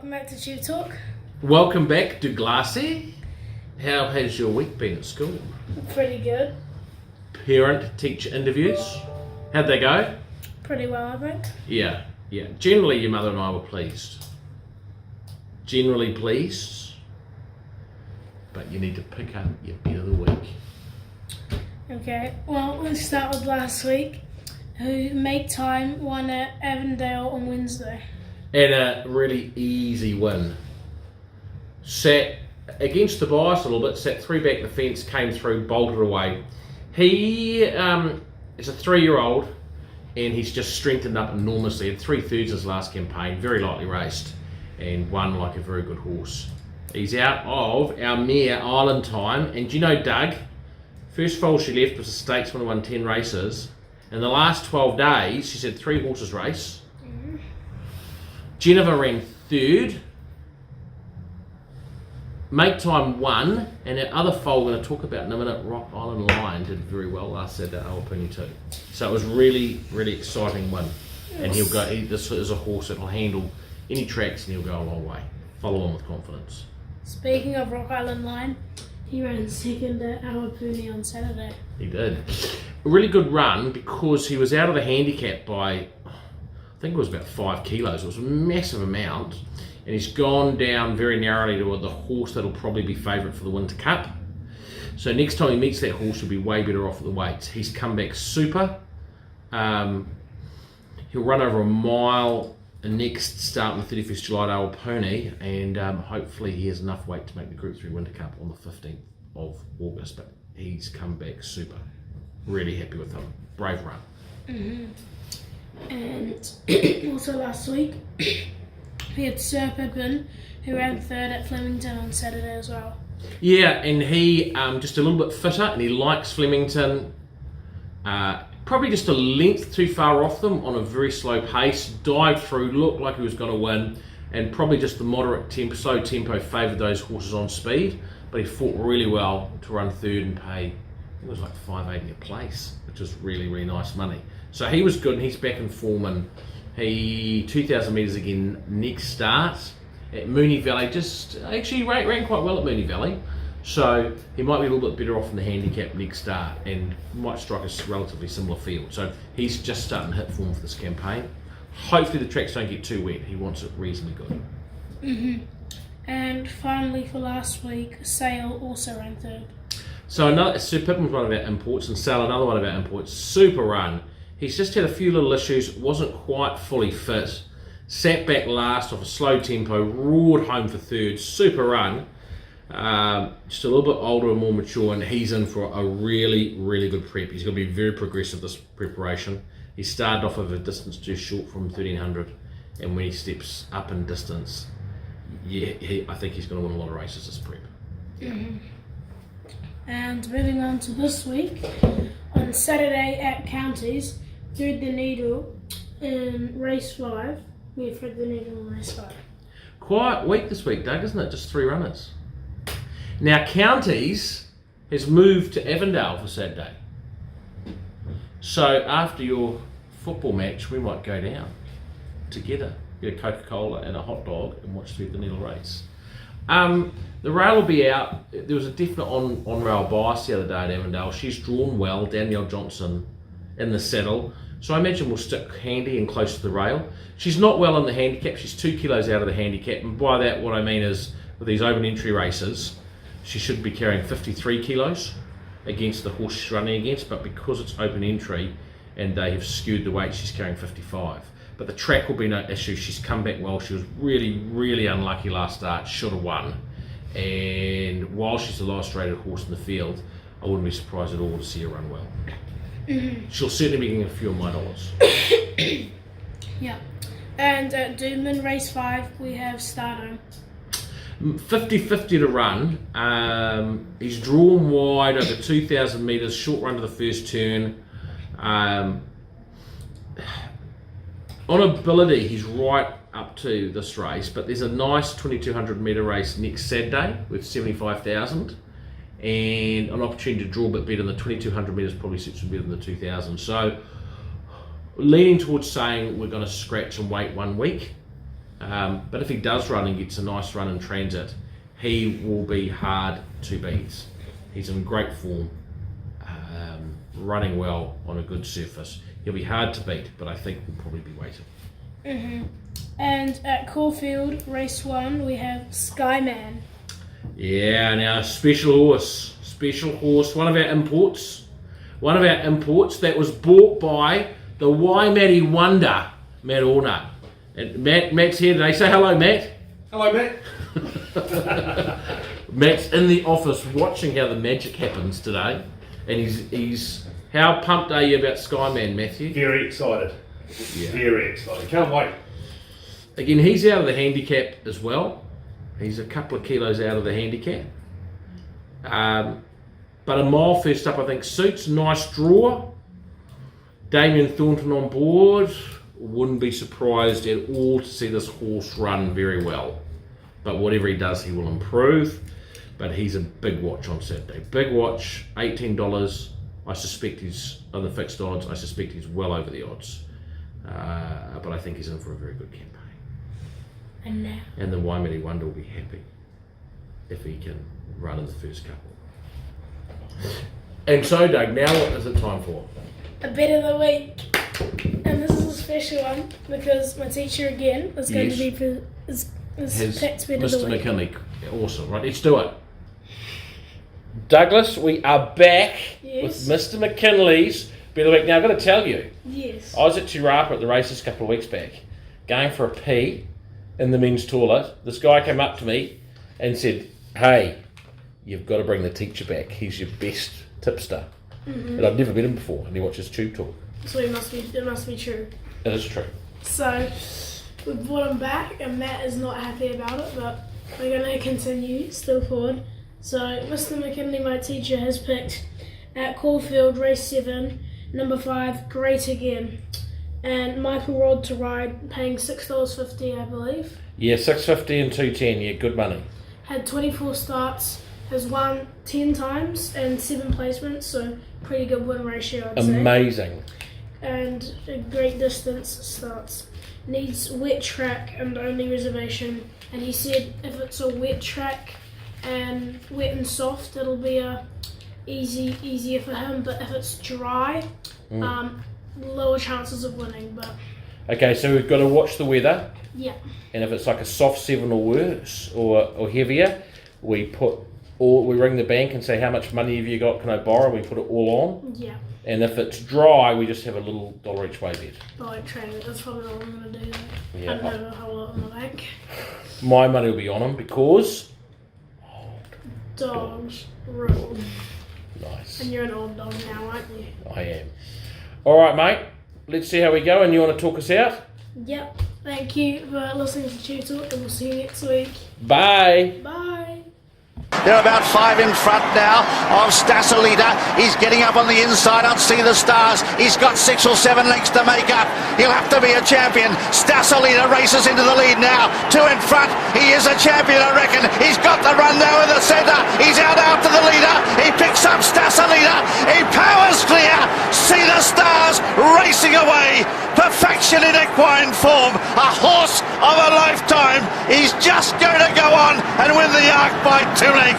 welcome back to TubeTalk. Welcome back, Douglasy. How has your week been at school? Pretty good. Parent-teacher interviews, how'd they go? Pretty well, I think. Yeah. Generally, your mother and I were pleased. Generally pleased, but you need to pick up your bit of the week. Okay, well, let's start with last week. Who Make Time won at Avondale on Wednesday. And a really easy win. Sat against the bias a little bit, sat 3 back the fence, came through, bolted away. He is a 3-year-old and he's just strengthened up enormously. He had 3/3 his last campaign, very lightly raced, and won like a very good horse. He's out of our mare Island Time, and do you know Doug? First foal she left was a Statesman, won 10 races. In the last 12 days, she's had 3 horses race. Jennifer ran 3rd. Make Time won, and our other foal we're going to talk about in a minute, Rock Island Lion, did very well last Saturday at Awapuni too. So it was really, really exciting win. And he'll go. This is a horse that will handle any tracks, and he'll go a long way. Follow on with confidence. Speaking of Rock Island Line, he ran second at Awapuni on Saturday. He did. A really good run because he was out of the handicap by, I think it was about 5 kilos. It was a massive amount. And he's gone down very narrowly to the horse that'll probably be favourite for the Winter Cup. So next time he meets that horse, he'll be way better off at the weights. He's come back super. He'll run over a mile next start on the 31st July at Awapuni, and hopefully he has enough weight to make the Group 3 Winter Cup on the 15th of August. But he's come back super. Really happy with him. Brave run. And also last week, we had Sir Pippin, who ran 3rd at Flemington on Saturday as well. Yeah, and he just a little bit fitter, and he likes Flemington. Probably just a length too far off them on a very slow pace. Dived through, looked like he was going to win, and probably just the moderate tempo, slow tempo favoured those horses on speed. But he fought really well to run 3rd and pay, it was like $5.80 a place, which was really, really nice money. So he was good, and he's back in form, and he 2,000 metres again next start at Moonee Valley. Just actually ran quite well at Moonee Valley, so he might be a little bit better off in the handicap next start and might strike a relatively similar field. So he's just starting to hit form for this campaign. Hopefully the tracks don't get too wet. He wants it reasonably good. And finally for last week, Sale also ran 3rd. So another Sir Pippin's one of our imports, and Sale another one of our imports. Super run. He's just had a few little issues, wasn't quite fully fit, sat back last off a slow tempo, roared home for 3rd, super run, just a little bit older and more mature, and he's in for a really, really good prep. He's going to be very progressive this preparation. He started off with a distance too short from 1300, and when he steps up in distance, I think he's going to win a lot of races this prep. And moving on to this week, on Saturday at Counties, Thread the Needle in race 5. We thread the needle in race 5. Quiet week this week, Doug, isn't it? Just 3 runners. Now, Counties has moved to Avondale for Saturday. So after your football match, we might go down together, get a Coca-Cola and a hot dog, and watch Thread the Needle race. The rail will be out. There was a definite on-rail bias the other day at Avondale. She's drawn well, Danielle Johnson in the saddle. So I imagine we'll stick handy and close to the rail. She's not well in the handicap. She's 2 kilos out of the handicap. And by that, what I mean is, with these open entry races, she should be carrying 53 kilos against the horse she's running against. But because it's open entry and they have skewed the weight, she's carrying 55. But the track will be no issue. She's come back well. She was really, really unlucky last start. Should have won. And while she's the lowest rated horse in the field, I wouldn't be surprised at all to see her run well. She'll certainly be getting a few of my dollars. Yeah. And at Doomben race 5, we have Stardom. 50-50 to run. He's drawn wide over 2,000 metres, short run to the first turn. On ability, he's right up to this race, but there's a nice 2,200 metre race next Saturday with 75,000. And an opportunity to draw a bit better than the 2,200 metres probably suits him better than the 2,000. So leaning towards saying we're going to scratch and wait 1 week But if he does run and gets a nice run in transit, he will be hard to beat. He's in great form, running well on a good surface. He'll be hard to beat, but I think we'll probably be waiting. Mm-hmm. And at Caulfield, race 1, we have Skyman. Yeah, now special horse, one of our imports that was bought by the Waimate Wonder, Matt Orner. And Matt's here today. Say hello, Matt. Hello, Matt. Matt's in the office watching how the magic happens today, and he's how pumped are you about Skyman, Matthew? Very excited. Yeah. Very excited. Can't wait. Again, he's out of the handicap as well. He's a couple of kilos out of the handicap. But a mile first up, I think, suits. Nice draw. Damien Thornton on board. Wouldn't be surprised at all to see this horse run very well. But whatever he does, he will improve. But he's a big watch on Saturday. Big watch, $18. I suspect he's on the fixed odds. I suspect he's well over the odds. But I think he's in for a very good campaign. And the Waimate Wonder will be happy if he can run in the first couple. And so, Doug, now what is it time for? A bet of the week. And this is a special one because my teacher again is going to be picked bet of the Mr. week. McKinley. Awesome, right? Let's do it. Douglas, we are back with Mr. McKinley's bet of the week. Now, I've got to tell you, I was at Tirapa at the races a couple of weeks back, going for a pee in the men's toilet. This guy came up to me and said, "Hey, you've got to bring the teacher back. He's your best tipster." And I've never met him before, and he watches TubeTalk. So it must be true. It is true. So we brought him back, and Matt is not happy about it, but we're going to continue still forward. So Mr. McKinley, my teacher, has picked at Caulfield race 7, number 5, Great Again, and Michael Rod to ride, paying $6.50, I believe. Yeah, $6.50 and $2.10. Yeah, good money. Had 24 starts, has won 10 times and 7 placements, so pretty good win ratio, I'd say. Amazing. And a great distance starts. Needs wet track and only reservation. And he said if it's a wet track and wet and soft, it'll be easier for him. But if it's dry, lower chances of winning. But okay, so we've got to watch the weather. Yeah. And if it's like a soft 7 or worse or heavier, we ring the bank and say, how much money have you got? Can I borrow? We put it all on. Yeah. And if it's dry, we just have a little dollar each way bet. Like trading, that's probably all I'm going to do. Yeah. I don't have a whole lot in the bank. My money will be on them because Dogs rule. Nice. And you're an old dog now, aren't you? I am. All right, mate. Let's see how we go. And you want to talk us out? Yep. Thank you for listening to TubeTalk, and we'll see you next week. Bye. Bye. They're about 5 in front now of Stasolita. He's getting up on the inside on See the Stars. He's got 6 or 7 lengths to make up. He'll have to be a champion. Stasolita races into the lead now. 2 in front. He is a champion, I reckon. He's got the run now in the centre. He's out after the leader. He picks up Stasolita. He powers clear. See the Stars racing away. Perfection in equine form. A horse of a lifetime. He's just going to go on and win the Arc by 2 lengths.